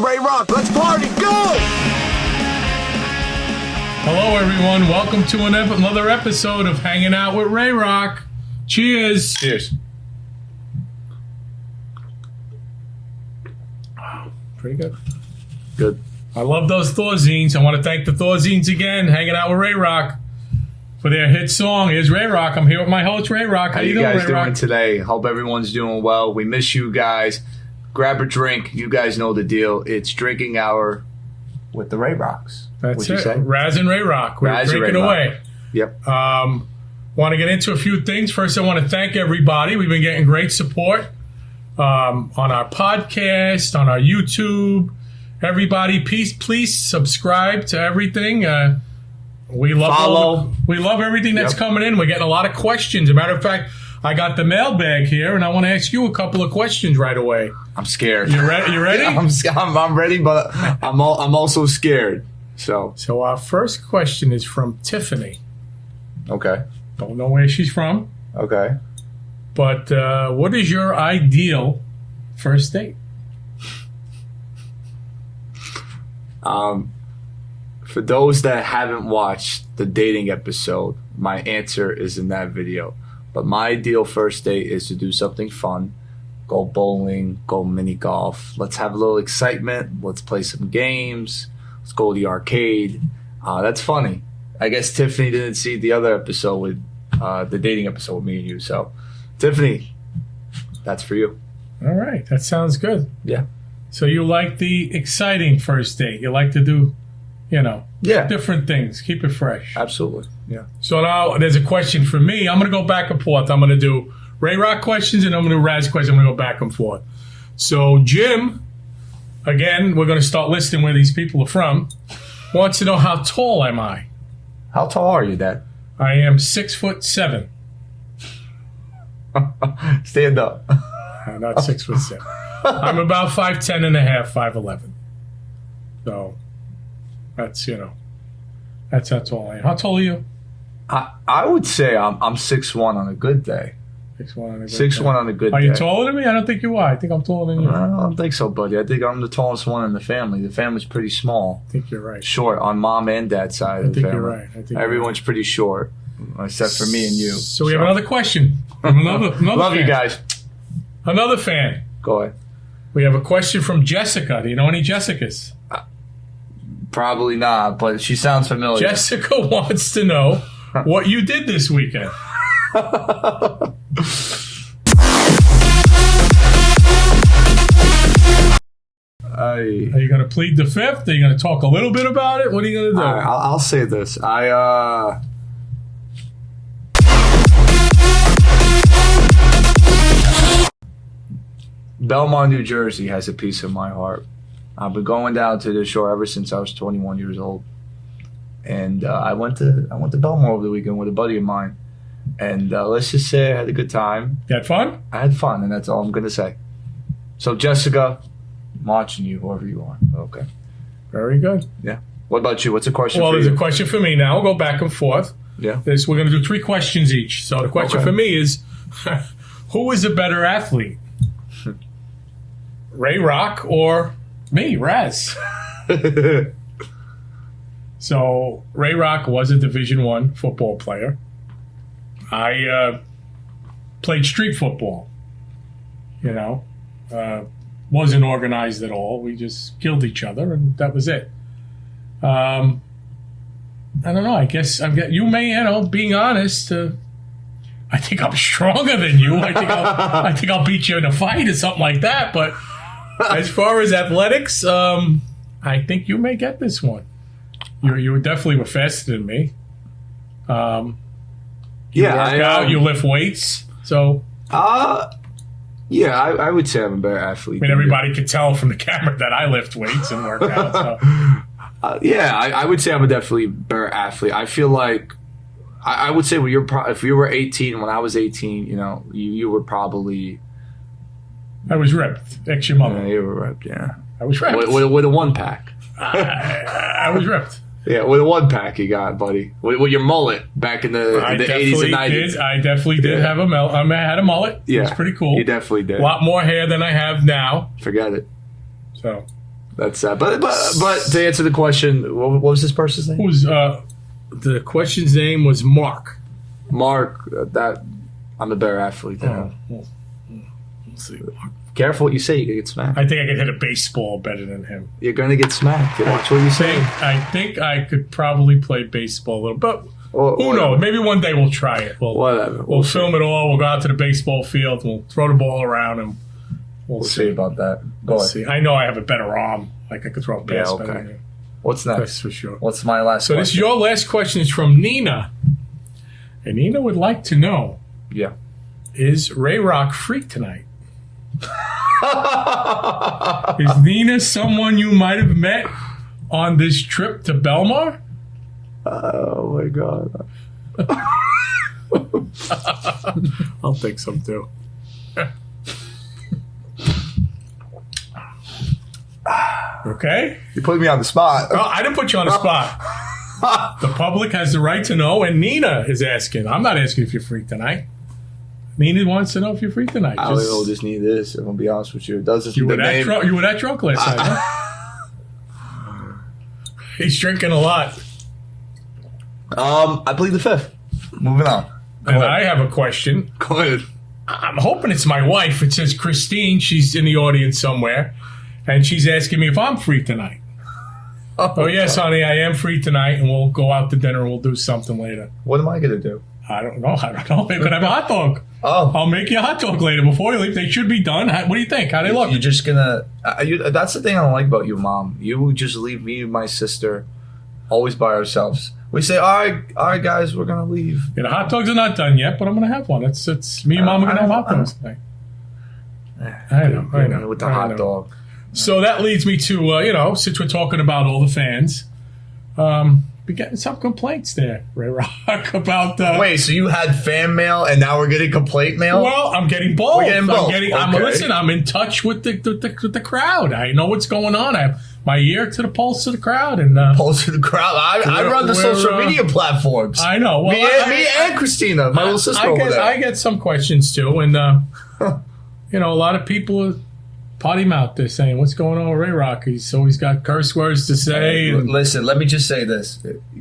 Ray Rock. Let's party. Go! Hello, everyone. Welcome to another episode of Hanging Out with Ray Rock. Cheers. Cheers. Pretty good. Good. I love those Thorzines. I want to thank the Thorzines again, Hanging Out with Ray Rock, for their hit song. Here's Ray Rock. I'm here with my host, Ray Rock. How you you guys Ray Rock? doing today? Hope everyone's doing well. We miss you guys. Grab a drink. You guys know the deal. It's drinking hour with the Ray Rocks. That's What'd you it. say? Raz and Ray Rock. We're Raz and drinking Ray away. Rock. Yep. Want to get into a few things. First, I want to thank everybody. We've been getting great support on our podcast, on our YouTube. Everybody, please subscribe to everything. We love Follow. we love everything that's Yep. coming in. We're getting a lot of questions. As a matter of fact, I got the mailbag here, and I want to ask you a couple of questions right away. I'm scared. You ready? I'm ready, but I'm also scared. So So our first question is from Tiffany. okay. Don't know where she's from, Okay. but what is your ideal first date? For those that haven't watched the dating episode, my answer is in that video. But my ideal first date is to do something fun. Go bowling, go mini golf. Let's have a little excitement. Let's play some games. Let's go to the arcade. That's funny. I guess Tiffany didn't see the other episode with the dating episode with me and you. So, Tiffany, that's for you. All right, that sounds good. Yeah. So you like the exciting first date. You like to do, Yeah. different things. Keep it fresh. Absolutely. Yeah. So now there's a question for me. I'm going to go back and forth. I'm going to do Ray Rock questions and I'm going to do Raz questions. I'm going to go back and forth. So Jim, again, we're going to start listing where these people are from, wants to know how tall am I? How tall are you, Dad? I am 6'7". Stand up. Not 6'7". I'm about 5'10" and a half, 5'11". So that's that's how tall I am. How tall are you? I would say I'm 6'1" on a good day. 6'1" on a good 6'1" day. on a good day. Are you taller than me? I don't think you are. I think I'm taller than you. I don't think so, buddy. I think I'm the tallest one in the family. The family's pretty small. I think you're right. Short on mom and dad's side of the family. You're right. I think Everyone's pretty short, except for me and you. So we have another question from another Love fan. you guys. Another fan. Go ahead. We have a question from Jessica. Do you know any Jessicas? Probably not, but she sounds familiar. Jessica wants to know what you did this weekend. Are you going to plead the fifth? Are you going to talk a little bit about it? What are you going to do? All right, I'll say this. Belmont, New Jersey has a piece of my heart. I've been going down to the shore ever since I was 21 years old, and I went to Belmont over the weekend with a buddy of mine, and let's just say I had a good time. You had fun? I had fun, and that's all I'm gonna say. So, Jessica, I'm watching you, whoever you are. Okay. Very good. Yeah. What about you? What's the question? Well, for there's you? a question for me now. We'll go back and forth. Yeah. We're going to do 3 questions each. So the question Okay. for me is, who is a better athlete? Ray Rock or me, Raz? So Ray Rock was a Division I football player. I played street football. Wasn't organized at all. We just killed each other, and that was it. I don't know. I guess you may, being honest. I think I'm stronger than you. I think I'll beat you in a fight or something like that. But as far as athletics, I think you may get this one. You definitely were faster than me. You work out, you lift weights. So yeah, I would say I'm a better athlete. I mean, everybody can tell from the camera that I lift weights and work out. So. Yeah, I would say I'm a definitely better athlete. I feel like I would say if you were 18 when I was 18, you were probably. I was ripped. Ex your mother. Yeah, you were ripped. Yeah, I was ripped. With a 1-pack. I was ripped. Yeah, with a 1-pack you got, buddy. With your mullet back in the 80s and 90s. I definitely did have a mullet. I had a mullet. Yeah, it was pretty cool. You definitely did. A lot more hair than I have now. Forget it. So That's sad. But to answer the question, what was this person's name? Who's the question's name was Mark. Mark. That I'm a better athlete than him. Well, let's see. Mark. Careful what you say. You could get smacked. I think I could hit a baseball better than him. You're gonna get smacked. Watch what you say. I think I could probably play baseball a little, but who knows? Maybe one day we'll try it. Whatever. We'll film it all. We'll go out to the baseball field. We'll throw the ball around, and we'll see about that. Go ahead. See. I know I have a better arm. Like I could throw a pass better than you. What's next? That's for sure. What's my last question? So this your last question is from Nina. And Nina would like to know, is Ray Rock free tonight? Is Nina someone you might have met on this trip to Belmar? Oh my God. I'll think so too. Okay? You put me on the spot. Oh, I didn't put you on the spot. The public has the right to know, and Nina is asking. I'm not asking if you're free tonight. Nina wants to know if you're free tonight. I don't know what this need is. I'm gonna be honest with you. It does you were that drunk last night, huh? He's drinking a lot. I plead the fifth. Moving on. And I have a question. Go ahead. I'm hoping it's my wife. It says Christine. She's in the audience somewhere, and she's asking me if I'm free tonight. Oh yes, honey, I am free tonight, and we'll go out to dinner and we'll do something later. What am I gonna do? I don't know. We're gonna have a hot dog. Oh, I'll make you a hot dog later before you leave. They should be done. What do you think? How they look? You're just gonna. That's the thing I don't like about you, Mom. You just leave me and my sister always by ourselves. We say, all right, guys, we're gonna leave. Yeah, the hot dogs are not done yet, but I'm gonna have one. It's me and Mom are gonna have hot dogs tonight. I know. With the hot dog. So that leads me to since we're talking about all the fans, we're getting some complaints there, Ray Rock, about. Wait, so you had fan mail and now we're getting complaint mail? Well, I'm getting both. We're getting both. Listen, I'm in touch with the crowd. I know what's going on. I have my ear to the pulse of the crowd, and pulse of the crowd. I run the social media platforms. I know. Well, me and Christina, my little sister over there. I get some questions too, and a lot of people. Potty mouth, they're saying, what's going on with Ray Rock? He's always got curse words to say. Listen, let me just say this.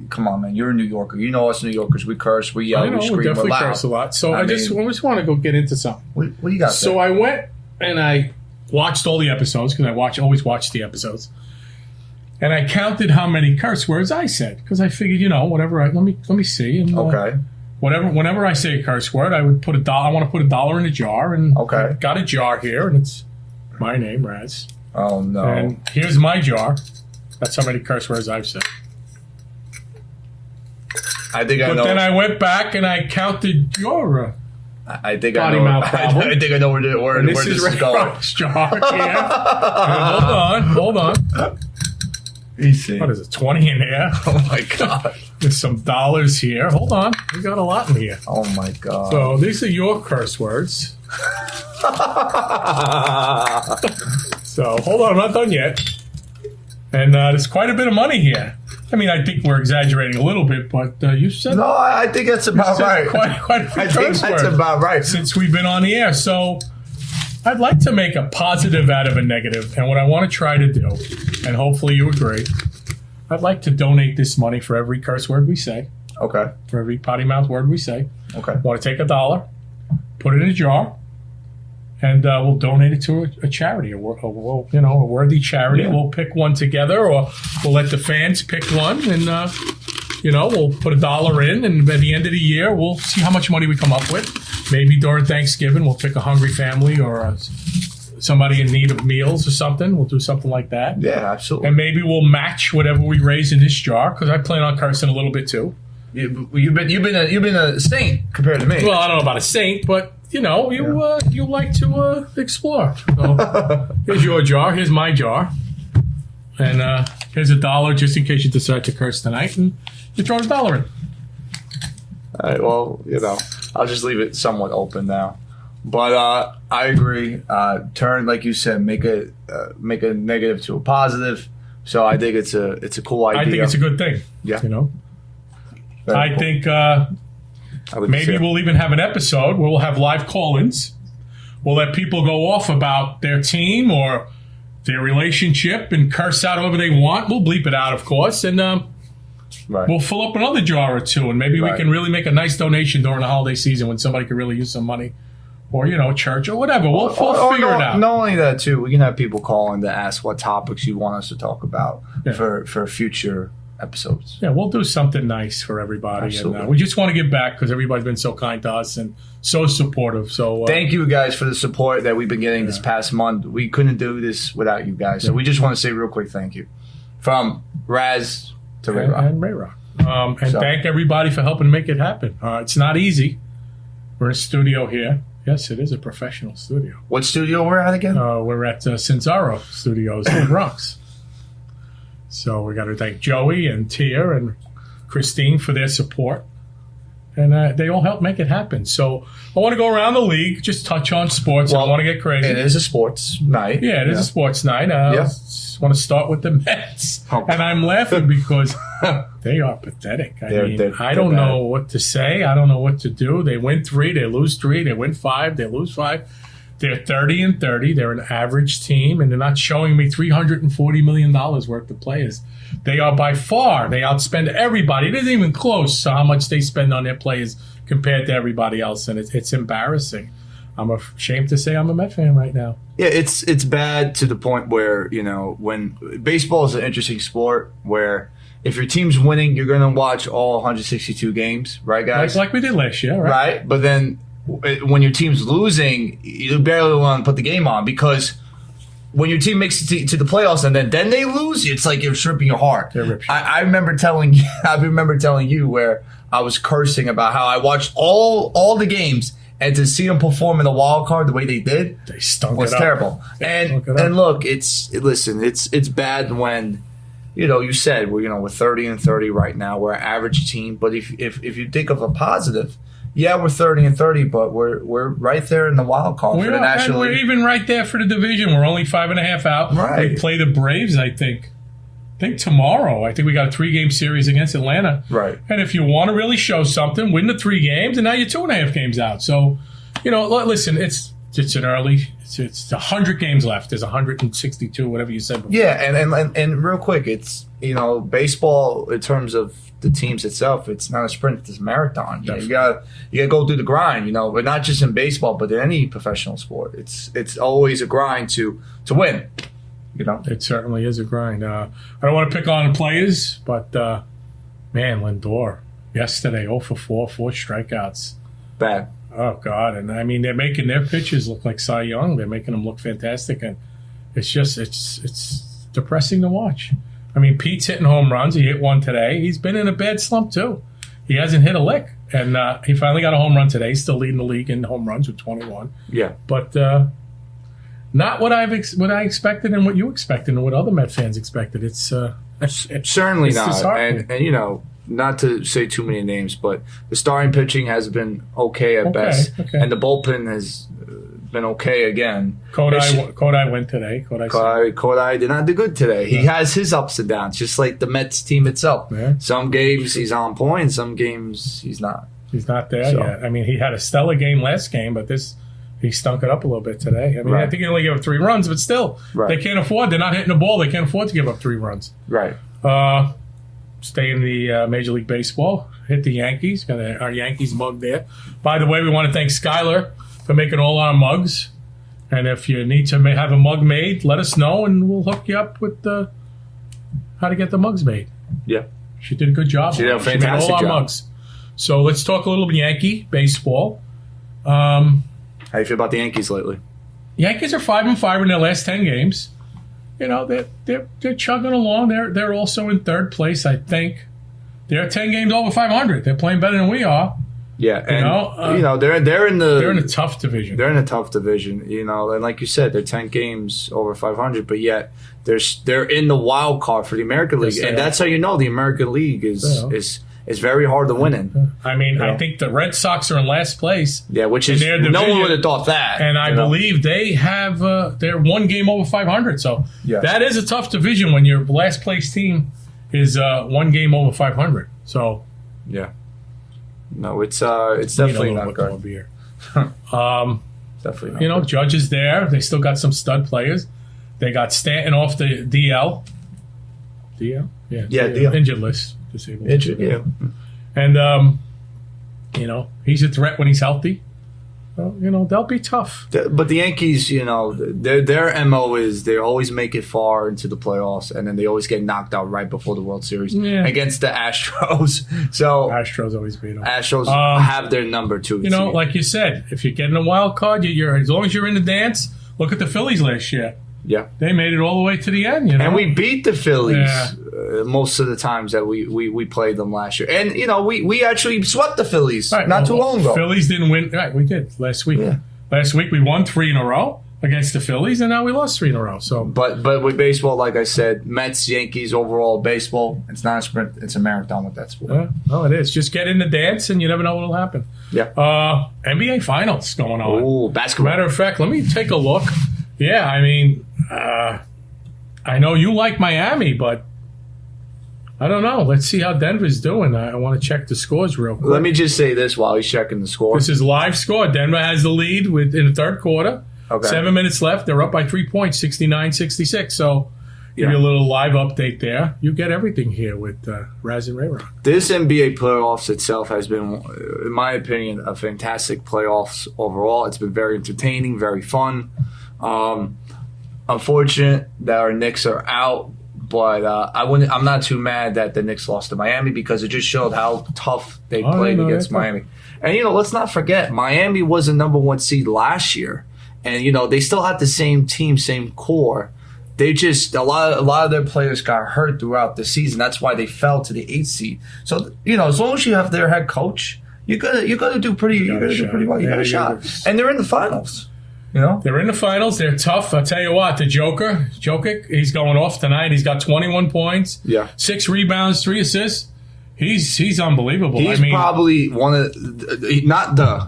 Come on, man. You're a New Yorker. You know us New Yorkers. We curse, we yell, we scream, we definitely loud. Curse a lot. So I just want to go get into something. What do you got So there? I went and I watched all the episodes because I always watch the episodes. And I counted how many curse words I said because I figured, whatever. Let me see. And, okay. Whenever I say a curse word, I would put $1. I want to put $1 in a jar, and okay. Got a jar here, and it's my name, Raz. Oh no! And here's my jar. That's how many curse words I've said. I think I know. But then I went back and I counted your. I think potty I know. mouth problem. I think I know where this is going. Rock's jar here. Hold on. Easy. What is it? 20 in here. Oh my God! There's some dollars here. Hold on. We got a lot in here. Oh my God! So these are your curse words. So hold on, I'm not done yet. And there's quite a bit of money here. I mean, I think we're exaggerating a little bit, but you said no. I think that's about right. Quite a few I think that's about right since we've been on the air. So I'd like to make a positive out of a negative, and what I want to try to do, and hopefully you agree, I'd like to donate this money for every curse word we say. Okay. For every potty mouth word we say. Okay. I want to take $1, put it in a jar. And we'll donate it to a charity, a worthy charity. Yeah. We'll pick one together, or we'll let the fans pick one, and we'll put $1 in, and at the end of the year, we'll see how much money we come up with. Maybe during Thanksgiving, we'll pick a hungry family or somebody in need of meals or something. We'll do something like that. Yeah, absolutely. And maybe we'll match whatever we raise in this jar, because I plan on cursing a little bit too. You've been a saint compared to me. Well, I don't know about a saint, but. You like to explore. So here's your jar. Here's my jar. And here's $1 just in case you decide to curse tonight. And you throw $1 in. All right, well, I'll just leave it somewhat open now. But I agree. Turn, like you said, make a negative to a positive. So I think it's a cool idea. I think it's a good thing. Yeah. I cool. think... maybe we'll even have an episode where we'll have live call-ins. We'll let people go off about their team or their relationship and curse out whoever they want. We'll bleep it out, of course, and we'll fill up another jar or two, and maybe we can really make a nice donation during the holiday season when somebody could really use some money. Or, church or whatever. We'll figure it out. Not only that, too, we can have people call in to ask what topics you want us to talk about for future episodes. Yeah, we'll do something nice for everybody. Absolutely. And we just want to give back because everybody's been so kind to us and so supportive. So thank you guys for the support that we've been getting this past month. We couldn't do this without you guys. So we just want to say real quick thank you. From Raz to Ray Rock. And Ray Rock. Thank everybody for helping make it happen. It's not easy. We're in a studio here. Yes, it is a professional studio. What studio we're at again? We're at Cinzaro Studios in the Bronx. So we got to thank Joey and Tia and Christine for their support. And they all help make it happen. So I want to go around the league, just touch on sports. I don't want to get crazy. It is a sports night. Yeah, it is a sports night. I just want to start with the Mets. And I'm laughing because they are pathetic. I don't know what to say. I don't know what to do. They win 3, they lose 3, they win 5, they lose 5. They're 30-30. They're an average team, and they're not showing me $340 million worth of players. They are by far, they outspend everybody. It isn't even close to how much they spend on their players compared to everybody else, and it's embarrassing. I'm ashamed to say I'm a Met fan right now. Yeah, it's bad to the point where, when baseball is an interesting sport where if your team's winning, you're going to watch all 162 games, right, guys? Like we did last year, right? Right, but then when your team's losing, you barely want to put the game on because when your team makes it to the playoffs and then they lose, it's like you're stripping your heart. I remember telling you where I was cursing about how I watched all the games and to see them perform in the wild card the way they did, they stunk was it up. terrible. And look, it's bad when you said we're 30-30 right now. We're an average team, but if you think of a positive. Yeah, we're 30-30, but we're right there in the wild card for the National League. We're even right there for the division. We're only 5.5 out. Right. They play the Braves, I think tomorrow. I think we got a 3-game series against Atlanta. Right. And if you want to really show something, win the 3 games, and now you're 2.5 games out. So, listen, it's an early. It's 100 games left. There's 162, whatever you said before. Yeah, and real quick, it's baseball in terms of the teams itself, it's not a sprint, it's a marathon. You gotta go through the grind, but not just in baseball, but in any professional sport. It's always a grind to win. It certainly is a grind. I don't want to pick on the players, but man, Lindor yesterday 0 for 4 strikeouts. Bad. Oh God. And I mean they're making their pitchers look like Cy Young. They're making them look fantastic, and it's depressing to watch. I mean, Pete's hitting home runs. He hit one today. He's been in a bad slump, too. He hasn't hit a lick. And he finally got a home run today. He's still leading the league in home runs with 21. Yeah. But not what I expected and what you expected and what other Met fans expected. It's certainly not. And not to say too many names, but the starting pitching has been okay at best. Okay. And the bullpen has been okay again. Kodai went today. Kodai did not do good today. He has his ups and downs, just like the Mets team itself. Yeah. Some games he's on point, some games he's not. He's not there yet. I mean, he had a stellar game last game, but he stunk it up a little bit today. I mean, I think he only gave up 3 runs, but still, they can't afford. They're not hitting the ball. They can't afford to give up 3 runs. Right. Stay in the Major League Baseball. Hit the Yankees. Got our Yankees mug there. By the way, we want to thank Skylar for making all our mugs. And if you need to have a mug made, let us know, and we'll hook you up with how to get the mugs made. Yeah. She did a good job. She did a fantastic job. She made all our mugs. So let's talk a little Yankee baseball. How do you feel about the Yankees lately? Yankees are 5-5 in their last 10 games. They're chugging along. They're also in 3rd place, I think. They're 10 games over 500. They're playing better than we are. Yeah, and they're in a tough division. They're in a tough division, and like you said, they're 10 games over 500, but yet they're in the wild card for the American League, and that's how the American League is very hard to win in. I mean, I think the Red Sox are in last place. Yeah, which is no one would have thought that. And I believe they have they're 1 game over 500. So that is a tough division when your last place team is 1 game over 500. So yeah. No, it's definitely not good. More beer. Definitely not. Judge is there. They still got some stud players. They got Stanton off the DL. DL? Yeah, DL. Injured list. Disabled. Injured, yeah. And, he's a threat when he's healthy. So, they'll be tough. But the Yankees, their MO is they always make it far into the playoffs, and then they always get knocked out right before the World Series against the Astros. So Astros always beat them. Astros have their number too. Like you said, if you're getting a wild card, you're as long as you're in the dance. Look at the Phillies last year. Yeah, they made it all the way to the end. And we beat the Phillies most of the times that we played them last year. And we actually swept the Phillies not too long ago. Phillies didn't win. Right, we did last week. Yeah. Last week we won 3 in a row against the Phillies, and now we lost 3 in a row. So, but with baseball, like I said, Mets, Yankees, overall baseball, it's not a sprint; it's a marathon with that sport. No, it is. Just get in the dance, and you never know what'll happen. Yeah. NBA Finals going on. Ooh, basketball. Matter of fact, let me take a look. Yeah, I mean, I know you like Miami, but I don't know. Let's see how Denver's doing. I want to check the scores real quick. Let me just say this while he's checking the score. This is live score. Denver has the lead in the third quarter. Okay. 7 minutes left. They're up by 3 points, 69-66. So give you a little live update there. You get everything here with Raz and Ray Rock. This NBA playoffs itself has been, in my opinion, a fantastic playoffs overall. It's been very entertaining, very fun. Unfortunate that our Knicks are out, but I'm not too mad that the Knicks lost to Miami because it just showed how tough they played against Miami. And let's not forget, Miami was a number 1 seed last year, and they still had the same team, same core. They just a lot of their players got hurt throughout the season. That's why they fell to the 8th seed. So as long as you have their head coach, you're gonna do pretty well. You got a shot, and they're in the finals. They're in the finals. They're tough. I'll tell you what, the Jokic, he's going off tonight. He's got 21 points, 6 rebounds, 3 assists. He's unbelievable. He's probably one of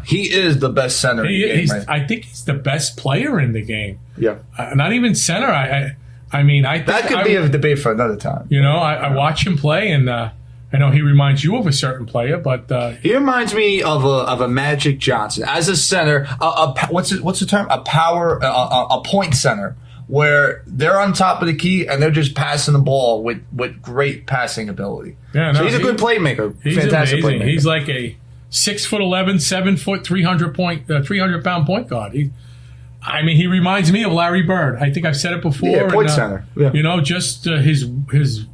he is the best center in the game. Right? I think he's the best player in the game. Yeah. Not even center. I think that could be a debate for another time. I watch him play, and I know he reminds you of a certain player, but he reminds me of a Magic Johnson as a center. What's the term? A point center, where they're on top of the key and they're just passing the ball with great passing ability. Yeah, so he's a good playmaker. He's fantastic amazing. Playmaker. He's like a 6'11", 7 foot, 300-pound point guard. He reminds me of Larry Bird. I think I've said it before. Yeah, point center. Yeah. Just his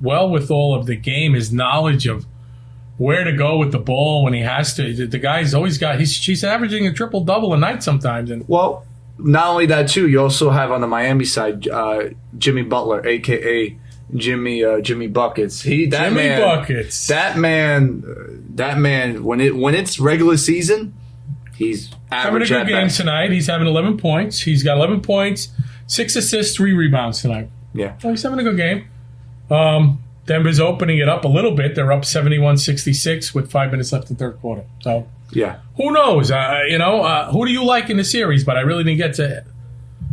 wherewithal of the game, his knowledge of where to go with the ball when he has to. The guy's always got. She's averaging a triple-double a night sometimes. And not only that too, you also have on the Miami side Jimmy Butler, a.k.a. Jimmy Buckets. Buckets. That man. When it's regular season, he's average having a good game tonight. He's having 11 points. He's got 11 points, 6 assists, 3 rebounds tonight. Yeah. So he's having a good game. Denver's opening it up a little bit. They're up 71-66 with 5 minutes left in the third quarter. So who knows? Who do you like in the series? But I really didn't get to.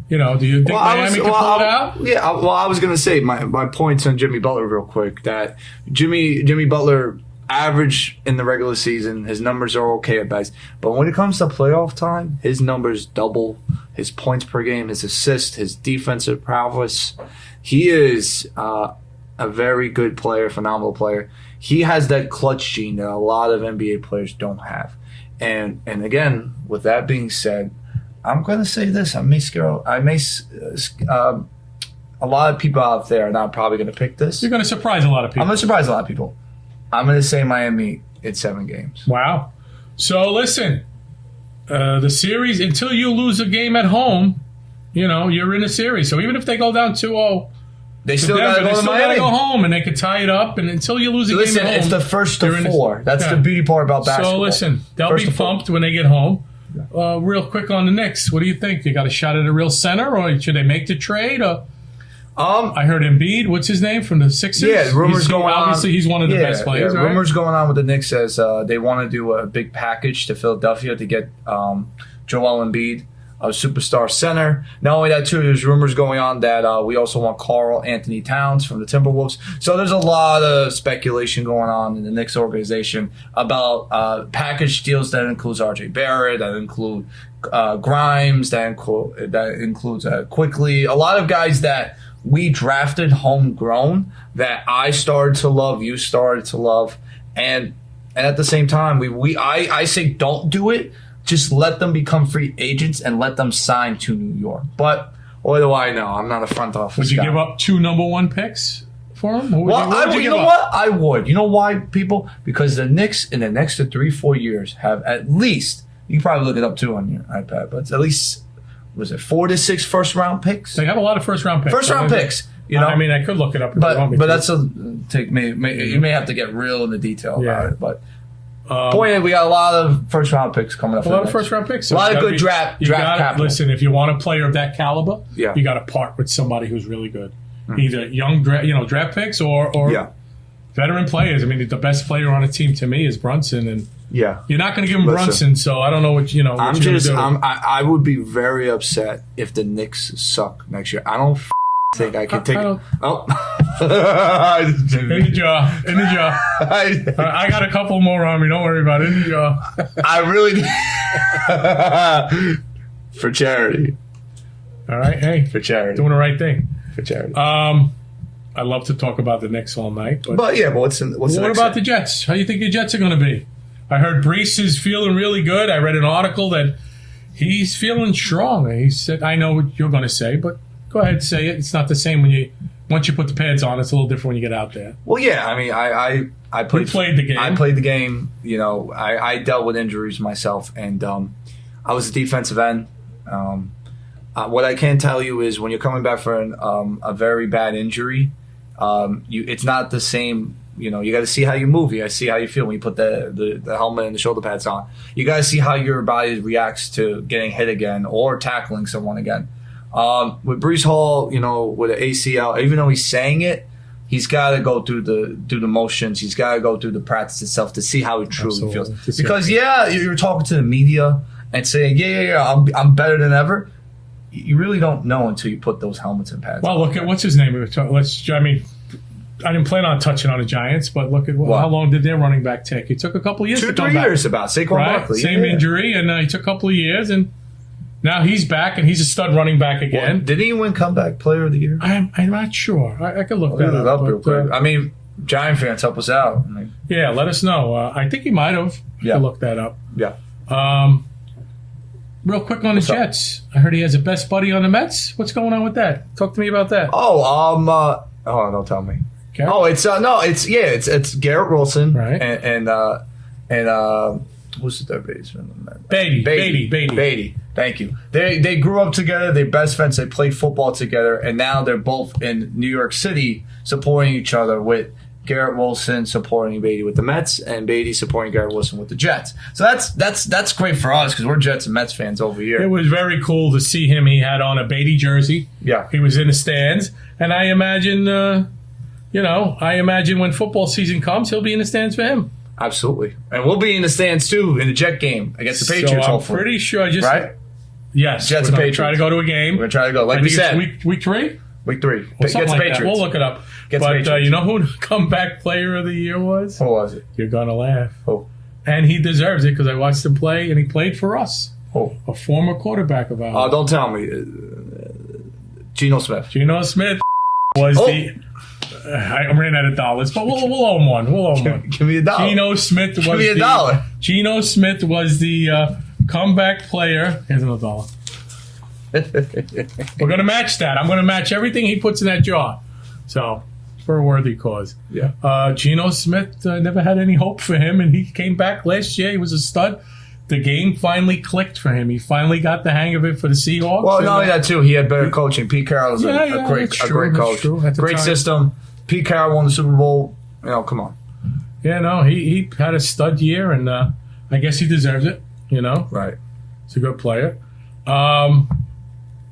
Do you think Miami can pull it out? Yeah. Well, I was going to say my points on Jimmy Butler real quick. That Jimmy Butler. Average in the regular season, his numbers are okay at best. But when it comes to playoff time, his numbers double. His points per game, his assists, his defensive prowess. He is a very good player, phenomenal player. He has that clutch gene that a lot of NBA players don't have. And again, with that being said, I'm going to say this. A lot of people out there are not probably going to pick this. You're going to surprise a lot of people. I'm going to surprise a lot of people. I'm going to say Miami in 7 games. Wow. So listen, the series, until you lose a game at home, you're in a series. So even if they go down 2-0, they still got to go home, and they could tie it up. And until you lose a game at home, it's the first to 4. That's the beauty part about basketball. So listen, they'll be pumped when they get home. Real quick on the Knicks, what do you think? You got a shot at a real center, or should they make the trade? I heard Embiid. What's his name from the Sixers? Yeah, rumors going on. Obviously, he's one of the best players. Yeah, right? Rumors going on with the Knicks as they want to do a big package to Philadelphia to get Joel Embiid. a superstar center. Not only that, too, there's rumors going on that we also want Karl Anthony Towns from the Timberwolves. So there's a lot of speculation going on in the Knicks organization about package deals that includes RJ Barrett, that include Grimes, that includes Quickly. A lot of guys that we drafted homegrown that I started to love, you started to love, and at the same time, I say don't do it. Just let them become free agents and let them sign to New York. But what do I know? I'm not a front office Would you guy. give up 2 number 1 picks for him? Well, you know what? I would. You know why, people? Because the Knicks in the next 3-4 years have at least, you can probably look it up too on your iPad, but it's at least, was it 4 to 6 first-round picks? They have a lot of first-round picks. First-round picks. You know? I mean, I could look it up if you want me but to. that's you may have to get real into detail about it. But point is, we got a lot of first-round picks coming up. A lot of first-round picks. So a lot of good draft capital. Listen, if you want a player of that caliber, you got to part with somebody who's really good. Either young draft picks or veteran players. I mean, the best player on a team to me is Brunson, and you're not going to give him Brunson. So I don't know what you're going to do. I would be very upset if the Knicks suck next year. I don't think I can take it. Oh. In the jaw. I got a couple more on me. Don't worry about it. In the jaw. I really for charity. All right. Hey. For charity. Doing the right thing. For charity. I love to talk about the Knicks all night. But what's the what next about thing? the Jets? How do you think the Jets are going to be? I heard Brees is feeling really good. I read an article that he's feeling strong. He said, I know what you're going to say, but go ahead, say it. It's not the same once you put the pads on. It's a little different when you get out there. Well, yeah. I mean, I played the game. I played the game. You know, I dealt with injuries myself, and I was a defensive end. What I can tell you is when you're coming back from a very bad injury, it's not the same. You know, you got to see how you move. You got to see how you feel when you put the helmet and the shoulder pads on. You got to see how your body reacts to getting hit again or tackling someone again. With Brees Hall, you know, with an ACL, even though he's saying it, he's got to go through the motions. He's got to go through the practice itself to see how he truly feels. Because you're talking to the media and saying, I'm better than ever. You really don't know until you put those helmets and pads on. Well, look at what's his name. I didn't plan on touching on the Giants, but look at how long did their running back take? It took a couple of years. 2-3 years about Saquon Barkley. Same injury, and he took a couple of years, and now he's back, and he's a stud running back again. Well, did he win comeback player of the year? I'm not sure. I could look that up real quick. I mean, Giant fans, help us out. Let us know. I think he might have. Yeah, look that up. Yeah. Real quick on the Jets. I heard he has a best buddy on the Mets. What's going on with that? Talk to me about that. Don't tell me. Garrett? Oh, it's Garrett Wilson, right? And who's the baseman? Beatty. Thank you. They grew up together. They're best friends. They played football together, and now they're both in New York City supporting each other, with Garrett Wilson supporting Beatty with the Mets and Beatty supporting Garrett Wilson with the Jets. So that's great for us because we're Jets and Mets fans over here. It was very cool to see him. He had on a Beatty jersey. Yeah, he was in the stands, and I imagine, when football season comes, he'll be in the stands for him. Absolutely, and we'll be in the stands too in the Jet game against the Patriots. So I'm pretty sure. Right? Yes, Jets and Patriots. Try to go to a game. We're gonna try to go. Like we said, week 3. Week 3. Well, Gets like Patriots. That. We'll look it up. But you know who the comeback player of the year was? Who was it? You're gonna laugh. Who? And he deserves it because I watched him play, and he played for us. Who? A former quarterback of ours. Oh, don't tell me. Geno Smith. Geno Smith was I ran out of dollars, but we'll owe him one. We'll owe him one. Give me $1. Geno Smith was Give me $1. Geno Smith was the comeback player. Here's another $1. We're going to match that. I'm going to match everything he puts in that jar. So, for a worthy cause. Yeah. Geno Smith never had any hope for him, and he came back last year. He was a stud. The game finally clicked for him. He finally got the hang of it for the Seahawks. Well, not only that, too. He had better coaching. Pete Carroll is a great coach. Great system. Pete Carroll won the Super Bowl. Come on. Yeah, no, he had a stud year, and I guess he deserves it. Right. He's a good player.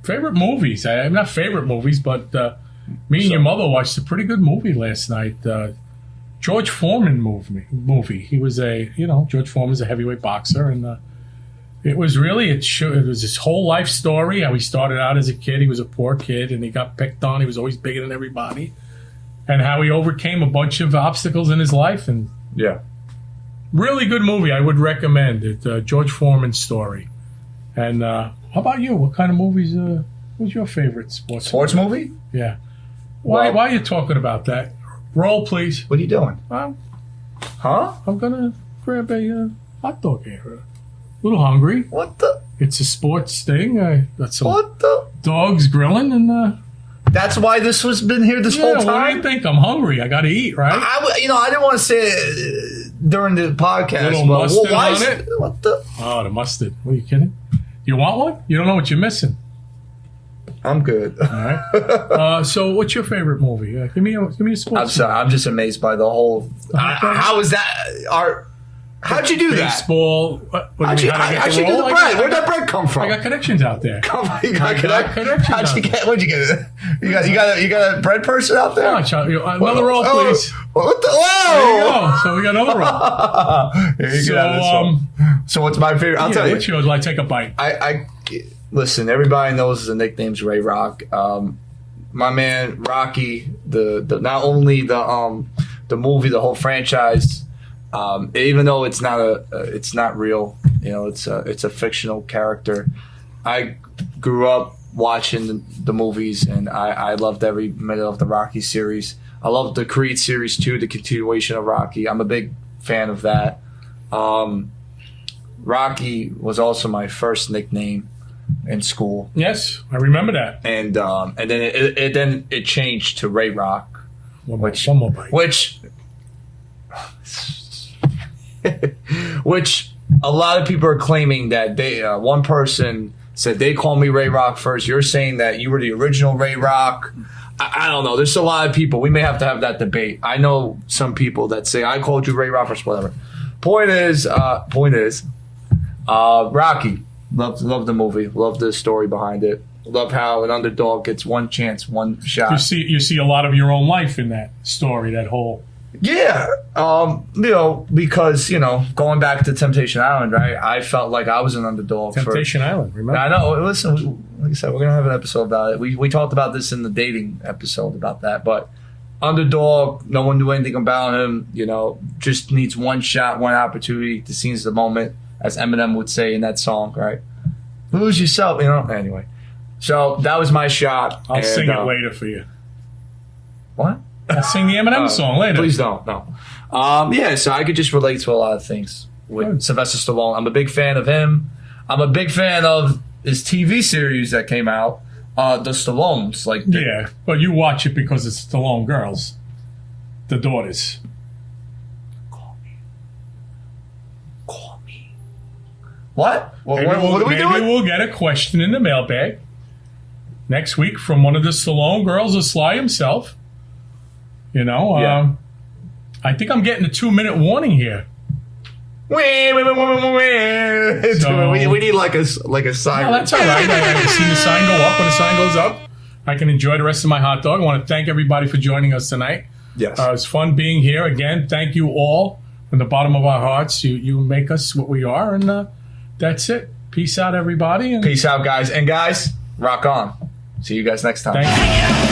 Favorite movies? I'm not favorite movies, but me and your mother watched a pretty good movie last night. George Foreman movie. He was George Foreman's a heavyweight boxer, and It was really, it was his whole life story, how he started out as a kid. He was a poor kid, and he got picked on. He was always bigger than everybody. And how he overcame a bunch of obstacles in his life. And Yeah. really good movie. I would recommend it. George Foreman's story. And how about you? What kind of movies, what's your favorite Sports movie? Yeah. Why Well- are you talking about that? Roll, please. What are you doing? Huh? I'm going to grab a hot dog here. A little hungry. What the? It's a sports thing. I got some What the? dogs grilling, and That's why this was been here this whole what do time? you think? I'm hungry. I got to eat, right? I didn't want to say it during the podcast. Little but mustard why on is- it? What the? Oh, the mustard. What, are you kidding? You want one? You don't know what you're missing. I'm good. All right. So, what's your favorite movie? Give me a sports. I'm sorry. I'm just amazed by the whole. How is that? How'd you do that? Baseball. What How'd do you, mean, how how'd you do the bread? Where'd that bread come from? I got connections out there. You got connections How'd you out get? What'd you get? You got a bread person out there? Another roll, please. What the? There you Whoa! go. So we got another roll. Here you So, go. So what's my favorite? I'll tell you. What's yours? Will I take a bite? I listen. Everybody knows the nickname's Ray Rock. My man Rocky. The not only the movie, the whole franchise. Even though it's not real. It's a fictional character. I grew up watching the movies, and I loved every minute of the Rocky series. I loved the Creed series too, the continuation of Rocky. I'm a big fan of that. Rocky was also my first nickname in school. Yes, I remember that. And then it changed to Ray Rock, One more bite. which a lot of people are claiming that they one person said they called me Ray Rock first. You're saying that you were the original Ray Rock. I don't know. There's a lot of people. We may have to have that debate. I know some people that say I called you Ray Rock first, whatever. Point is, Rocky. Love the movie. Love the story behind it. Love how an underdog gets one chance, one shot. You see a lot of your own life in that story. That whole. Yeah, because going back to Temptation Island, right? I felt like I was an underdog. Temptation Island, remember? I know. Listen, like I said, we're gonna have an episode about it. We talked about this in the dating episode about that, but underdog, no one knew anything about him. Just needs one shot, one opportunity to seize the moment, as Eminem would say in that song, right? Lose yourself, Anyway, so that was my shot. I'll sing it later for you. What? I'll sing the Eminem song later. Please don't. No. So I could just relate to a lot of things with Sylvester Stallone. I'm a big fan of him. I'm a big fan of his TV series that came out, the Stallones. Yeah, but you watch it because it's Stallone girls, the daughters. Call me. What? Maybe What are we maybe doing? we'll get a question in the mailbag next week from one of the Stallone girls or Sly himself. Yeah. I think I'm getting a 2-minute warning here. We need like a siren. No, that's all right. I see the sign go up. When the sign goes up, I can enjoy the rest of my hot dog. I want to thank everybody for joining us tonight. Yes. It's fun being here again. Thank you all from the bottom of our hearts. You make us what we are, and that's it. Peace out, everybody. And Peace out, guys. And guys, rock on. See you guys next time. thank you.